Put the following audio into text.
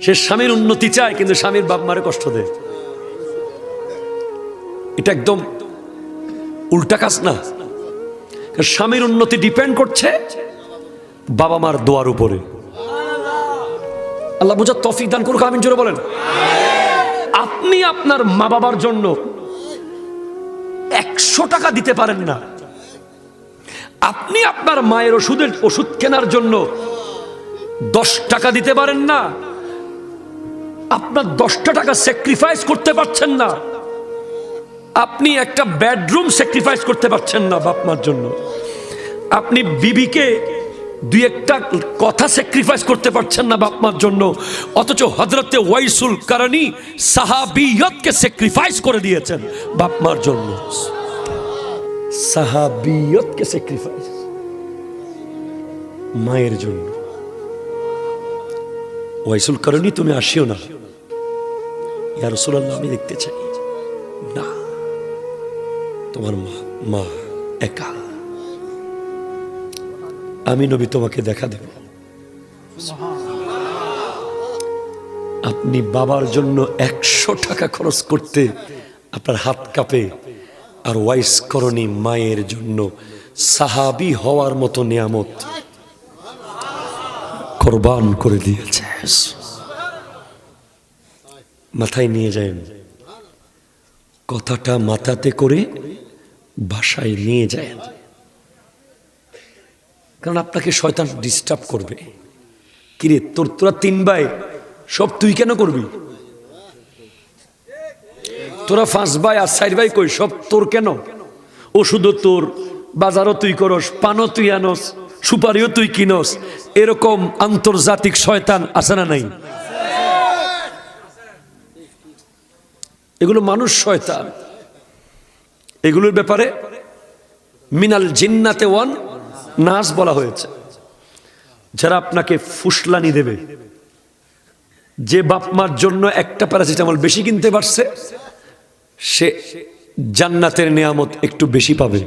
সে স্বামীর উন্নতি চায় কিন্তু স্বামীর বাপ মারে কষ্ট দেয়। এটা একদম উল্টা কাজ না? স্বামীর উন্নতি ডিপেন্ড করছে বাবা মার দোয়ার উপরে। আল্লাহ বুঝার তৌফিক দান করুক, আমিন জোরে বলেন। আপনি আপনার মা বাবার জন্য 100 টাকা দিতে পারেন না, আপনি আপনার মায়ের ওষুধ কেনার জন্য 10 টাকা দিতে পারেন না, আপনার 10টা টাকা স্যাক্রিফাইস করতে পারছেন না, আপনি একটা বেডরুম স্যাক্রিফাইস করতে পারছেন না বাপ মার জন্য, আপনি বিবিকে 2-1টা কথা স্যাক্রিফাইস করতে পারছেন না বাপ মার জন্য, অথচ হযরতে ওয়াইসুল কারনী সাহাবিয়তকে স্যাক্রিফাইস করে দিয়েছেন বাপ মার জন্য। সাহাবিয়তকে স্যাক্রিফাইস মায়ের জন্য। ওয়াইসুল কারনী তুমি আসিও না, ইয়া রাসূলুল্লাহ আমি দেখতে চাই না, তোমার মা একা, আমি নবী তোমাকে দেখা দেব। আপনি বাবার জন্য 100 টাকা খরচ করতে আপনার হাত কাঁপে, আর ওয়াইস করণী মায়ের জন্য সাহাবী হওয়ার মতো নিয়ামত কোরবান করে দিয়েছে। মাথায় নিয়ে যান, কথাটা মাথাতে করে বাসায় নিয়ে যায়, কারণ আপনাকে শয়তান ডিস্টার্ব করবে। কিরে তোরা 3 ভাই, সব তুই কেন করবি? তোরা 5 ভাই আর 4 ভাই কই, সব তোর কেন? ওষুধও তোর, বাজারও তুই করস, পানও তুই আনস, সুপারিও তুই কিনস। এরকম আন্তর্জাতিক শয়তান আছে না নাই? এগুলো মানুষ শয়তান। এগুলোর ব্যাপারে মিনাল জিন্নাতে ওয়ান নাস বলা হয়েছে, যারা আপনাকে ফুসলানি দেবে। যে বাপ মার জন্য একটা প্যারাসিটামল বেশি কিনতে পারছে, সে জান্নাতের নিয়ামত একটু বেশি পাবে।